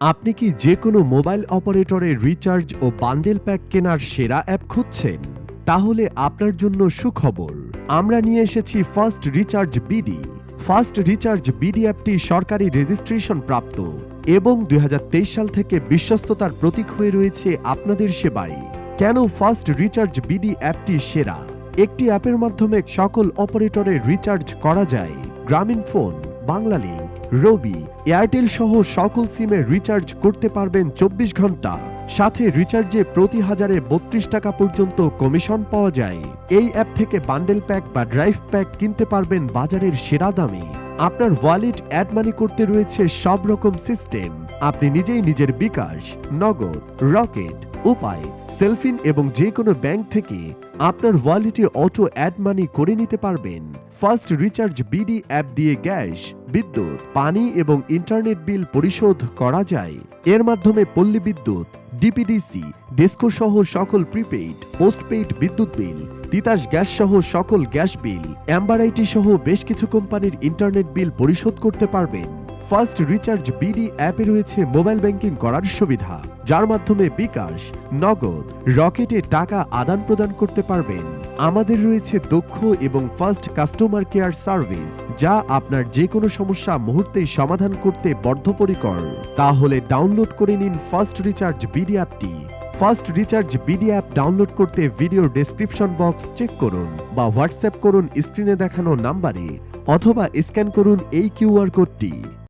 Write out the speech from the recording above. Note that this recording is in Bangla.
আপনি কি যে কোনো মোবাইল অপারেটরের রিচার্জ ও বান্ডেল প্যাক কেনার সেরা অ্যাপ খুঁজছেন? তাহলে আপনার জন্য সুখবর। আমরা নিয়ে এসেছি first recharge BD. First recharge BD অ্যাপটি সরকারি রেজিস্ট্রেশন প্রাপ্ত এবং ২০২৩ সাল থেকে বিশ্বস্ততার প্রতীক হয়ে রয়েছে আপনাদের সেবায়। কেন ফার্স্ট রিচার্জ বিডি অ্যাপটি সেরা? একটি অ্যাপের মাধ্যমে সকল অপারেটরের রিচার্জ করা যায়। গ্রামীণ ফোন, বাংলালিংক, রবি, এয়ারটেল সহ সকল সিমে রিচার্জ করতে পারবেন ২৪ ঘন্টা। সাথে রিচার্জে প্রতি হাজারে ৩২ টাকা পর্যন্ত কমিশন পাওয়া যায়। এই অ্যাপ থেকে বান্ডেল প্যাক বা ড্রাইভ প্যাক কিনতে পারবেন বাজারের সেরা দামে। আপনার ওয়ালেট অ্যাড মানি করতে রয়েছে সব রকম সিস্টেম। আপনি নিজেই নিজের বিকাশ, নগদ, রকেট, উপায়, সেলফিন এবং যে কোনো ব্যাংক থেকে আপনার ওয়ালেটে অটো অ্যাড মানি করে নিতে পারবেন। ফার্স্ট রিচার্জ বিডি অ্যাপ দিয়ে গ্যাস, বিদ্যুৎ, পানি এবং ইন্টারনেট বিল পরিশোধ করা যায়। এর মাধ্যমে পল্লী বিদ্যুৎ, ডিপিডিসি, ডেস্কো সহ সকল প্রিপেইড, পোস্টপেইড বিদ্যুৎ বিল, তিতাস গ্যাস সহ সকল গ্যাস বিল, অ্যাম্বারাইটি সহ বেশ কিছু কোম্পানির ইন্টারনেট বিল পরিশোধ করতে পারবেন। ফার্স্ট রিচার্জ বিডি অ্যাপে রয়েছে মোবাইল ব্যাংকিং করার সুবিধা, যার মাধ্যমে বিকাশ, নগদ, রকেটে টাকা আদান প্রদান করতে পারবেন। আমাদের রয়েছে দক্ষ এবং ফাস্ট কাস্টমার কেয়ার সার্ভিস, যা আপনার যে কোনো সমস্যা মুহূর্তেই সমাধান করতে বদ্ধপরিকর। তাহলে ডাউনলোড করে নিন ফার্স্ট রিচার্জ বিডি অ্যাপটি। First recharge BD app download করতে ভিডিওর ডেসক্রিপশন বক্স চেক করুন বা হোয়াটসঅ্যাপ করুন স্ক্রিনে দেখানো নাম্বারে, অথবা স্ক্যান করুন এই কিউআর কোডটি।